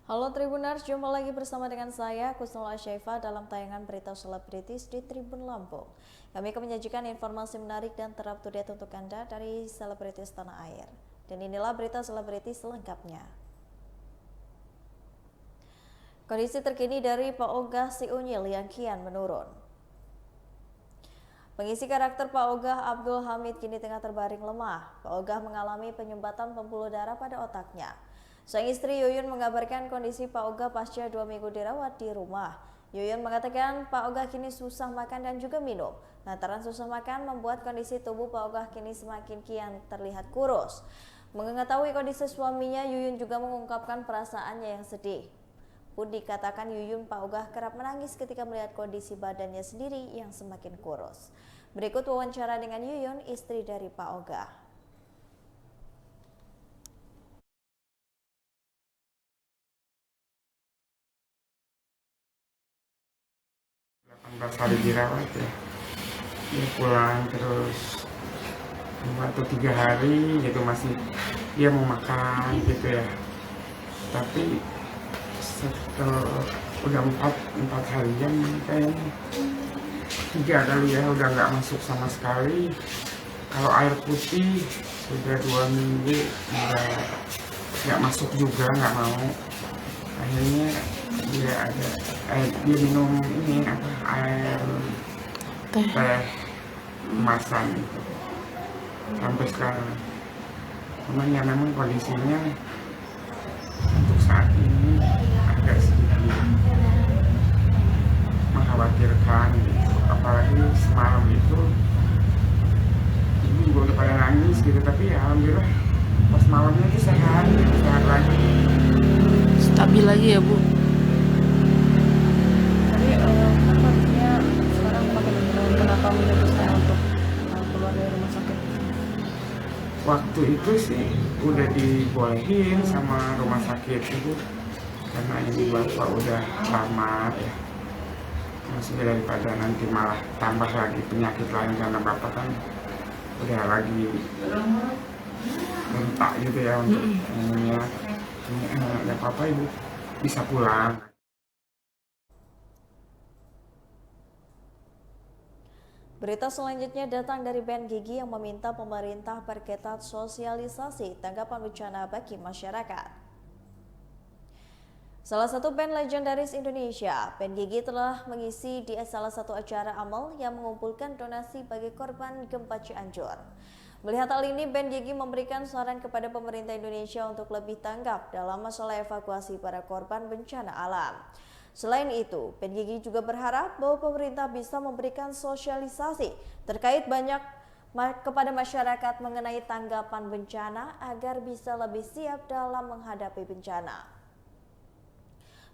Halo Tribuners, jumpa lagi bersama dengan saya Kusnul Asyaifa dalam tayangan berita selebritis di Tribun Lampung. Kami akan menyajikan informasi menarik dan terupdate untuk Anda dari selebritis tanah air. Dan inilah berita selebritis selengkapnya. Kondisi terkini dari Pak Ogah Si Unyil yang kian menurun. Pengisi karakter Pak Ogah Abdul Hamid kini tengah terbaring lemah. Pak Ogah mengalami penyumbatan pembuluh darah pada otaknya. Sang istri Yuyun mengabarkan kondisi Pak Ogah pasca 2 minggu dirawat di rumah. Yuyun mengatakan Pak Ogah kini susah makan dan juga minum. Lantaran susah makan membuat kondisi tubuh Pak Ogah kini semakin kian terlihat kurus. Mengetahui kondisi suaminya, Yuyun juga mengungkapkan perasaannya yang sedih. Pun dikatakan Yuyun Pak Ogah kerap menangis ketika melihat kondisi badannya sendiri yang semakin kurus. Berikut wawancara dengan Yuyun, istri dari Pak Ogah. 18 hari dirawat ya. Dia pulang terus 2 atau 3 hari gitu masih dia mau makan gitu ya. Tapi setelah udah 4 harian kayaknya 3 kali ya udah nggak masuk sama sekali. Kalau air putih sudah 2 minggu nggak masuk juga, nggak mau. Akhirnya dia minum ini air teh kemasan itu sampai sekarang. Cuman ya memang kondisinya untuk saat ini agak sedikit mengkhawatirkan gitu. Apalagi semalam itu ini gue udah pada nangis gitu, tapi ya alhamdulillah pas malamnya itu sehat lagi, stabil lagi ya Bu. Tadi kondisinya sekarang bagaimana? Kenapa memutuskan untuk keluar dari rumah sakit? Waktu itu sih udah dibolehin sama rumah sakit itu karena ini bapak udah lama ya, maksudnya daripada nanti malah tambah lagi penyakit lain karena bapak kan udah lagi rentak gitu ya untuk ininya. Nggak apa-apa ibu, bisa pulang. Berita selanjutnya datang dari Ben Gigi yang meminta pemerintah perketat sosialisasi tanggapan bencana bagi masyarakat. Salah satu band legendaris Indonesia, Ben Gigi telah mengisi di salah satu acara amal yang mengumpulkan donasi bagi korban gempa Cianjur. Melihat hal ini, Ben Gigi memberikan saran kepada pemerintah Indonesia untuk lebih tanggap dalam masalah evakuasi para korban bencana alam. Selain itu, Ben Gigi juga berharap bahwa pemerintah bisa memberikan sosialisasi terkait banyak kepada masyarakat mengenai tanggapan bencana agar bisa lebih siap dalam menghadapi bencana.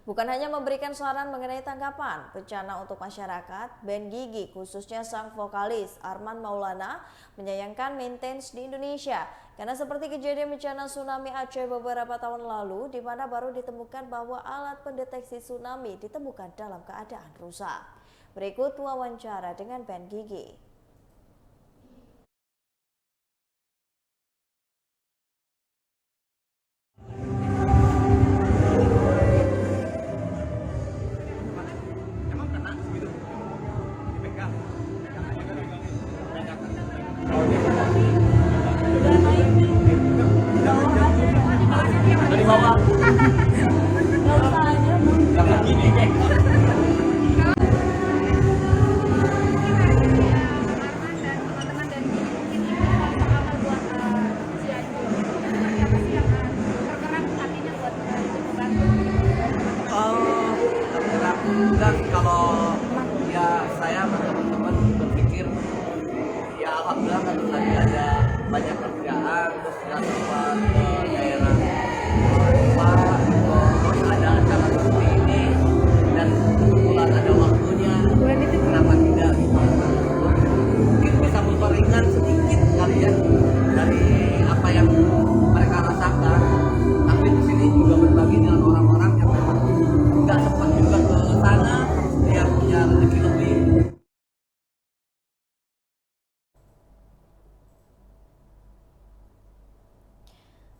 Bukan hanya memberikan saran mengenai tanggapan bencana untuk masyarakat, Ben Gigi khususnya sang vokalis Arman Maulana menyayangkan maintenance di Indonesia karena seperti kejadian bencana tsunami Aceh beberapa tahun lalu di mana baru ditemukan bahwa alat pendeteksi tsunami ditemukan dalam keadaan rusak. Berikut wawancara dengan Ben Gigi.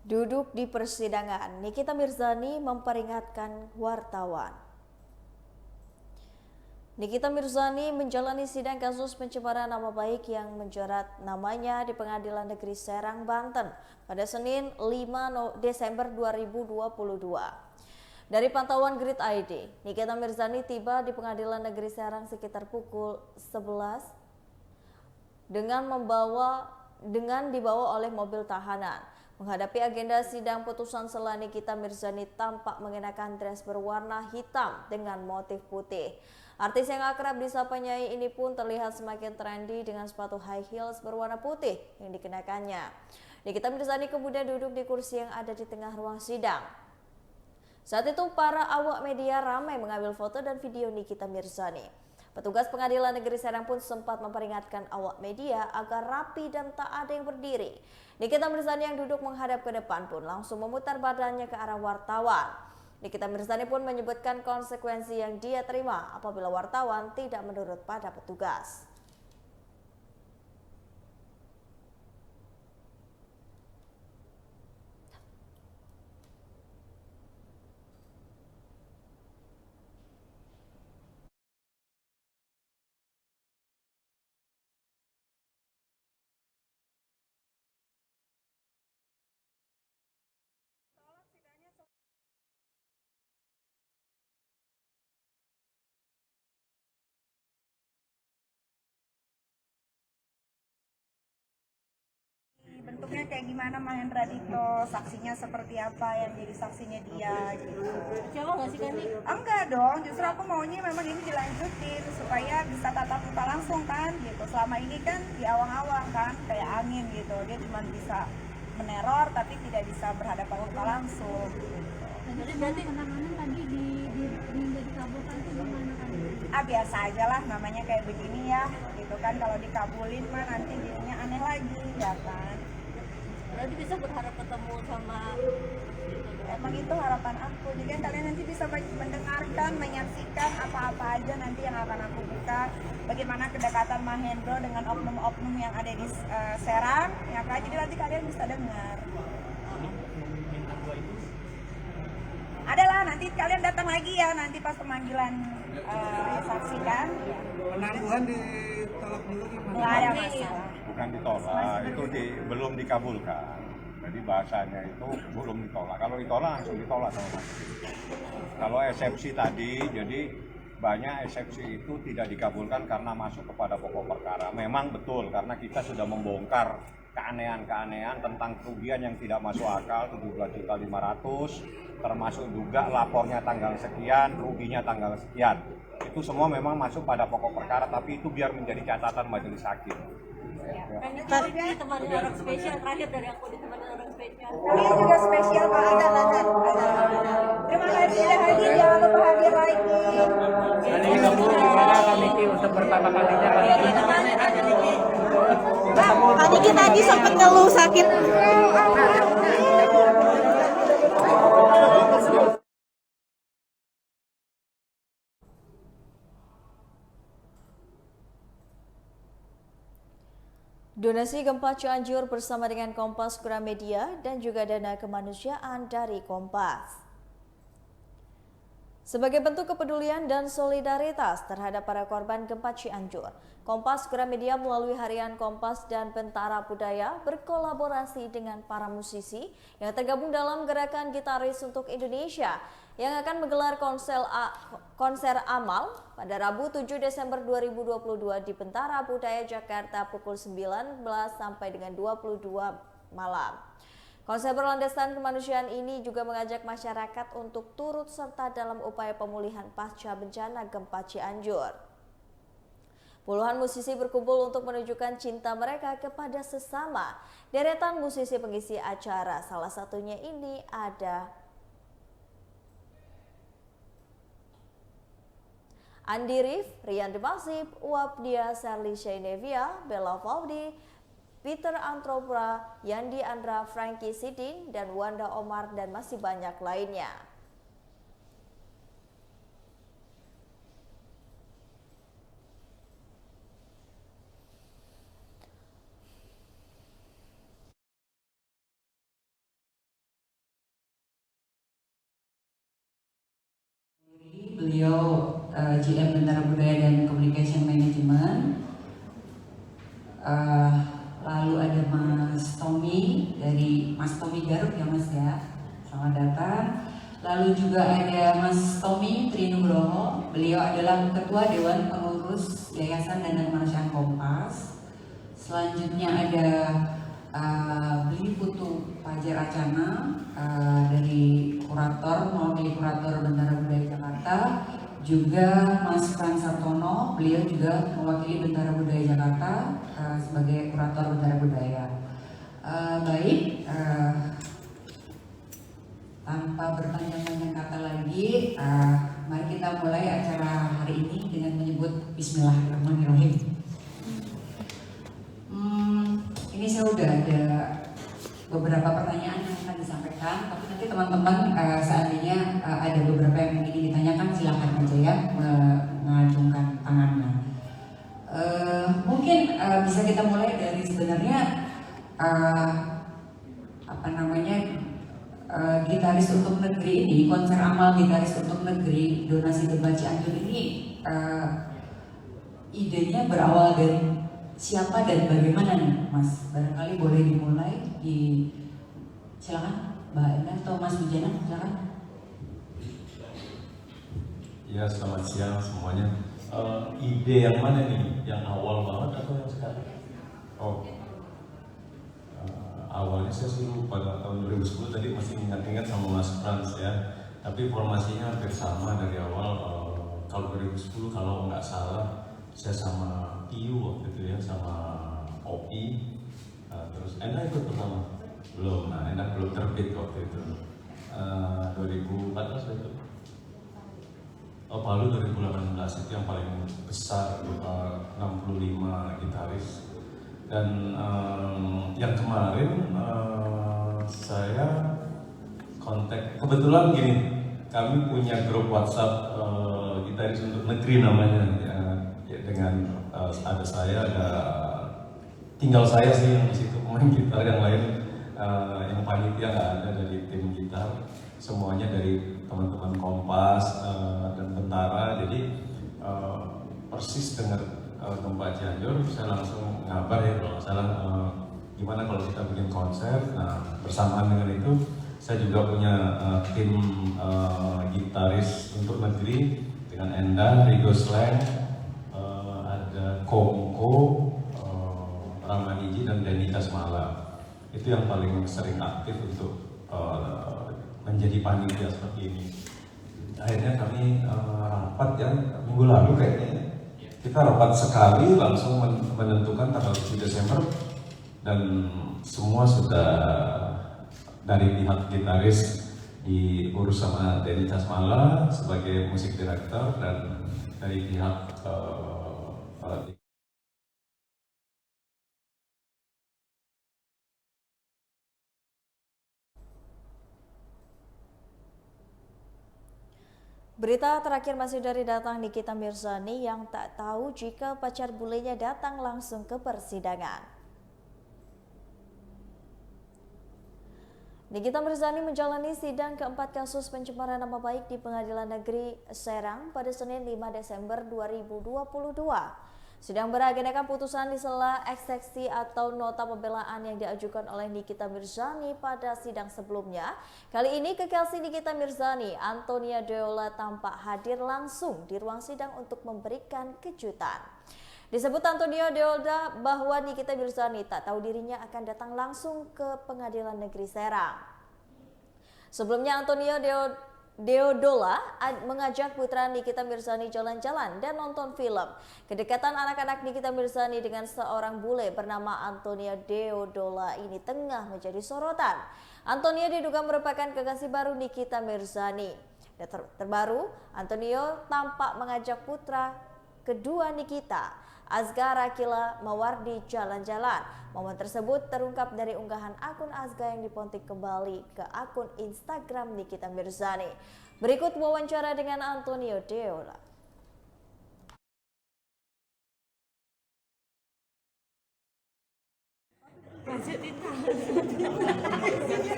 Duduk di persidangan, Nikita Mirzani memperingatkan wartawan. Nikita Mirzani menjalani sidang kasus pencemaran nama baik yang menjerat namanya di Pengadilan Negeri Serang, Banten pada Senin 5 Desember 2022. Dari pantauan Grid ID, Nikita Mirzani tiba di Pengadilan Negeri Serang sekitar pukul 11 dengan dibawa oleh mobil tahanan. Menghadapi agenda sidang putusan setelah Nikita Mirzani tampak mengenakan dress berwarna hitam dengan motif putih. Artis yang akrab disapa Nyai ini pun terlihat semakin trendy dengan sepatu high heels berwarna putih yang dikenakannya. Nikita Mirzani kemudian duduk di kursi yang ada di tengah ruang sidang. Saat itu para awak media ramai mengambil foto dan video Nikita Mirzani. Petugas Pengadilan Negeri Serang pun sempat memperingatkan awak media agar rapi dan tak ada yang berdiri. Nikita Mirzani yang duduk menghadap ke depan pun langsung memutar badannya ke arah wartawan. Nikita Mirzani pun menyebutkan konsekuensi yang dia terima apabila wartawan tidak menurut pada petugas. Bentuknya kayak gimana Mahendra Dito, saksinya seperti apa yang jadi saksinya dia gitu. Kecewa nggak sih Kandi? Enggak dong, justru aku maunya memang ini dilanjutin supaya bisa tatap muka langsung kan gitu. Selama ini kan di awang-awang kan kayak angin gitu, dia cuma bisa meneror tapi tidak bisa berhadapan muka langsung gitu. Jadi berarti penanganan tadi dikabulkan itu gimana kan? Biasa aja lah namanya kayak begini ya gitu kan, kalau dikabulin mah nanti jadinya aneh lagi ya kan. Berarti bisa berharap ketemu sama Emang itu harapan aku, jadi kan kalian nanti bisa mendengarkan, menyaksikan apa-apa aja nanti yang akan aku buka. Bagaimana kedekatan Mahendro dengan oknum-oknum yang ada di Serang, ya kan? Jadi nanti kalian bisa dengar. Adalah nanti kalian datang lagi ya, nanti pas pemanggilan saksi kan. Penangguhan ditolak dulu gimana? Nggak ada masalah. Bukan ditolak, itu belum dikabulkan. Jadi bahasanya itu belum ditolak. Kalau ditolak langsung ditolak sama majelis. Kalau eksepsi tadi, jadi banyak eksepsi itu tidak dikabulkan karena masuk kepada pokok perkara. Memang betul karena kita sudah membongkar keanehan-keanehan tentang kerugian yang tidak masuk akal 17.500.000, termasuk juga lapornya tanggal sekian, ruginya tanggal sekian. Itu semua memang masuk pada pokok perkara, tapi itu biar menjadi catatan majelis hakim. kan itu ditemani orang spesial terakhir dari aku ditemani orang spesial. Kalian juga spesial Pak Adan. Terima kasih sudah hadir, jangan lupa hadir lagi. Jadi kamu gimana Kak Niki untuk pertama kalinya Kak Niki? Kak Niki tadi sempat ngeluh sakit. Donasi gempa Cianjur bersama dengan Kompas Gramedia dan juga dana kemanusiaan dari Kompas. Sebagai bentuk kepedulian dan solidaritas terhadap para korban gempa Cianjur, Kompas Gramedia melalui Harian Kompas dan Bentara Budaya berkolaborasi dengan para musisi yang tergabung dalam gerakan Gitaris untuk Indonesia yang akan menggelar konser amal pada Rabu 7 Desember 2022 di Bentara Budaya Jakarta pukul 19 sampai dengan 22 malam. Konser berlandaskan kemanusiaan ini juga mengajak masyarakat untuk turut serta dalam upaya pemulihan pasca bencana gempa Cianjur. Puluhan musisi berkumpul untuk menunjukkan cinta mereka kepada sesama. Deretan musisi pengisi acara, salah satunya ini ada Andi Rif, Rian Demasif, Wapdia Serli Shainevia, Bella Faudi, Peter Antropra, Yandi Andra, Frankie Sidin, dan Wanda Omar, dan masih banyak lainnya. beliau GM Bendara Budaya dan Communication Management. Lalu ada Mas Tommy dari Mas Tommy Garuk ya Mas ya, selamat datang. Lalu juga ada Mas Tommy Trinugroho, beliau adalah Ketua Dewan Pengurus Yayasan Dana Kemanusiaan Kompas. Selanjutnya ada Beli Putu Fajar Acana dari kurator, mewakili kurator Bendara Budaya Jakarta. Juga Mas Frans Sartono, beliau juga mewakili Bendara Budaya Jakarta sebagai kurator Bendara Budaya. Baik, tanpa berpanjang-panjang kata lagi, mari kita mulai acara hari ini dengan menyebut Bismillahirrahmanirrahim. Ini saya udah ada beberapa pertanyaan yang akan disampaikan, tapi nanti teman-teman seandainya ada beberapa yang ingin ditanyakan silakan aja ya mengacungkan tangannya. Mungkin bisa kita mulai dari sebenarnya gitaris untuk negeri ini, konser amal gitaris untuk negeri donasi Gempa Cianjur ini idenya berawal dari siapa dan bagaimana nih Mas? Barangkali boleh dimulai silakan Mbak Enda atau Mas Bujana, silakan. Ya, selamat siang semuanya. Ide yang mana nih? Yang awal banget atau yang sekarang? Awalnya saya sih pada tahun 2010 tadi masih ingat-ingat sama Mas Frans ya. Tapi formasinya hampir sama dari awal. Kalau 2010 kalau nggak salah saya sama Tiu waktu itu ya, sama Opi. Terus Enda ikut pertama? Belum, Enda belum terbit waktu itu. 2014 itu. Palu 2018 itu yang paling besar, 65 gitaris. Dan yang kemarin saya kontak, kebetulan gini, kami punya grup WhatsApp gitaris untuk negeri namanya ya, dengan ada saya, ada tinggal saya sih yang di situ pemain gitar, yang lain yang panitia nggak ada dari tim gitar, semuanya dari teman-teman Kompas dan Bentara. Jadi persis dengar Gempa Cianjur, saya langsung ngabar ya kalau nggak salah gimana kalau kita bikin konser. Nah, bersamaan dengan itu saya juga punya tim gitaris untuk negeri dengan Enda, Rigo Slang, ada Kongko, Ramaniji dan Denika Smala. Itu yang paling sering aktif untuk menjadi panitia seperti ini. Akhirnya kami rapat ya minggu lalu kayaknya. Kita rapat sekali langsung menentukan tanggal 7 Desember dan semua sudah dari pihak gitaris diurus sama Denny Casmala sebagai musik director, dan dari pihak Berita terakhir masih dari datang Nikita Mirzani yang tak tahu jika pacar bulenya datang langsung ke persidangan. Nikita Mirzani menjalani sidang keempat kasus pencemaran nama baik di Pengadilan Negeri Serang pada Senin 5 Desember 2022. Sidang beragendakan putusan di sela eksepsi atau nota pembelaan yang diajukan oleh Nikita Mirzani pada sidang sebelumnya. Kali ini kekasih Nikita Mirzani, Antonia Deola, tampak hadir langsung di ruang sidang untuk memberikan kejutan. Disebut Antonia Deola bahwa Nikita Mirzani tak tahu dirinya akan datang langsung ke Pengadilan Negeri Serang. Sebelumnya Antonia Deodola mengajak putra Nikita Mirzani jalan-jalan dan nonton film. Kedekatan anak-anak Nikita Mirzani dengan seorang bule bernama Antonia Deodola ini tengah menjadi sorotan. Antonia diduga merupakan kekasih baru Nikita Mirzani. Dan terbaru, Antonio tampak mengajak putra kedua Nikita, Azga Rakila Mawardi, jalan-jalan. Momen tersebut terungkap dari unggahan akun Azga yang diponting kembali ke akun Instagram Nikita Mirzani. Berikut wawancara dengan Antonio Deola.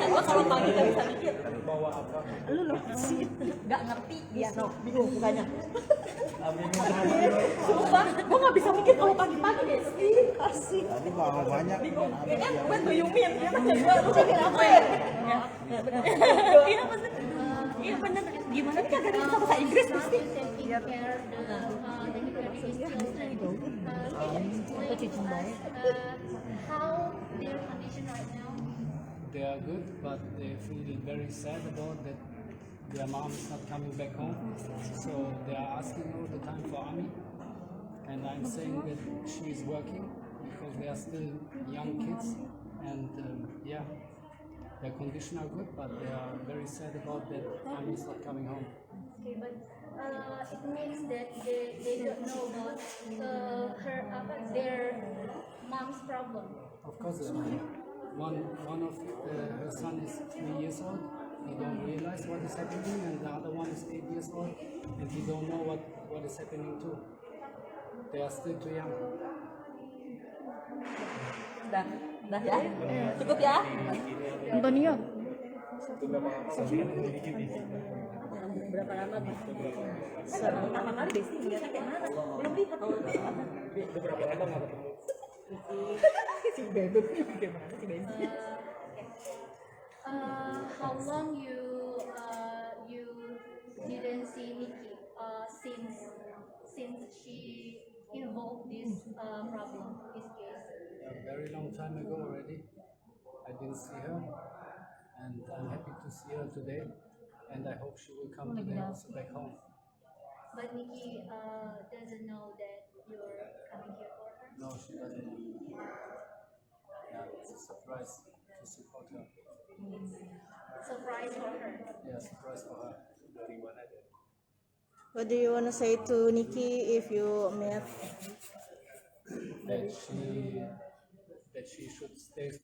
Gua kalau pagi nggak bisa mikir. Bawa apa? Lu loh sih nggak ngerti dia no bingung bukannya. Sumpah, gua nggak bisa mikir kalau pagi-pagi deh. Asik. Tadi bawa banyak. Bingung. Ya kan, when do you mean? Dia nanya gua, lu mikir apa ya? Iya bener. Iya bener. Gimana nih kagak bisa bahasa Inggris pasti. They are good, but they feel very sad about that their mom is not coming back home. So they are asking all the time for Ami. And I'm saying that she is working because they are still young kids. And yeah, their condition are good, but they are very sad about that Ami is not coming home. Okay, but it means that they don't know about their mom's problem. Of course, they don't. One of her son is 3 years old. He don't realize what is happening, and the other one is 8 years old, and he don't know what is happening too. They are still too young. Dah ya, cukup ya. Antonio. Berapa lama Bang? Pertama kali deh sih, lihatnya kayak mana? Belum lihat. Udah berapa lama nggak ketemu? Si bebek gimana si bebek? How long you didn't see Nikki since she involved this problem, this case? A very long time ago already. I didn't see her, and I'm happy to see her today. And I hope she will come today also back home. But Nikki doesn't know that you're coming here for her? No, she doesn't know. Yeah, it's a surprise to support her. Surprise for her. Yeah, surprise for her. What do you want to say to Nikki if you met? That she should stay.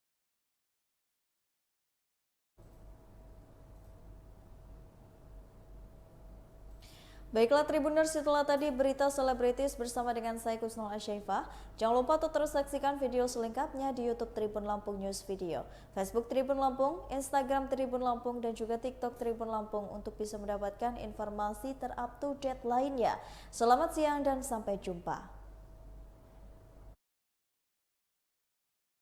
Baiklah Tribuners, setelah tadi berita selebritis bersama dengan saya Kusnul Asyaifah. Jangan lupa untuk terus saksikan video selengkapnya di YouTube Tribun Lampung News Video, Facebook Tribun Lampung, Instagram Tribun Lampung, dan juga TikTok Tribun Lampung untuk bisa mendapatkan informasi ter-up-to-date lainnya. Selamat siang dan sampai jumpa.